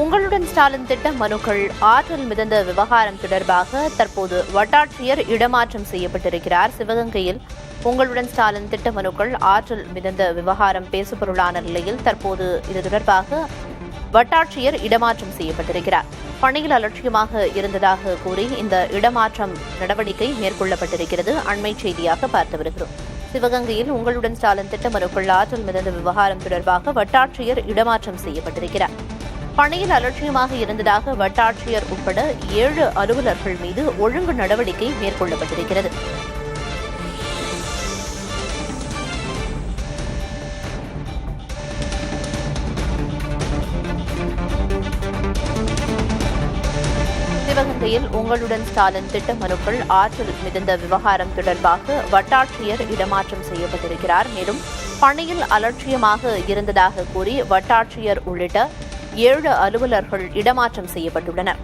உங்களுடன் ஸ்டாலின் திட்ட மனுக்கள் ஆற்றல் மிதந்த விவகாரம் தொடர்பாக தற்போது வட்டாட்சியர் இடமாற்றம் செய்யப்பட்டிருக்கிறார். சிவகங்கையில் உங்களுடன் ஸ்டாலின் திட்ட மனுக்கள் ஆற்றல் மிதந்த விவகாரம் பேசுபொருளான நிலையில் தற்போது இது தொடர்பாக வட்டாட்சியர் இடமாற்றம் செய்யப்பட்டிருக்கிறார். பணியில் அலட்சியமாக இருந்ததாக கூறி இந்த இடமாற்றம் நடவடிக்கை மேற்கொள்ளப்பட்டிருக்கிறது. அண்மை செய்தியாக பார்த்து வருகிறோம். சிவகங்கையில் உங்களுடன் ஸ்டாலின் திட்ட மனுக்கள் ஆற்றல் மிதந்த விவகாரம் தொடர்பாக வட்டாட்சியர் இடமாற்றம் செய்யப்பட்டிருக்கிறார். பணியில் அலட்சியமாக இருந்ததாக வட்டாட்சியர் உட்பட 7 அலுவலர்கள் மீது ஒழுங்கு நடவடிக்கை மேற்கொள்ளப்பட்டிருக்கிறது. சிவகங்கையில் உங்களுடன் ஸ்டாலின் திட்ட மனுக்கள் ஆற்றல் மிதந்த விவகாரம் தொடர்பாக வட்டாட்சியர் இடமாற்றம் செய்யப்பட்டிருக்கிறார். மேலும் பணியில் அலட்சியமாக இருந்ததாக கூறி வட்டாட்சியர் உள்ளிட்ட 7 அலுவலர்கள் இடமாற்றம் செய்யப்பட்டுள்ளனர்.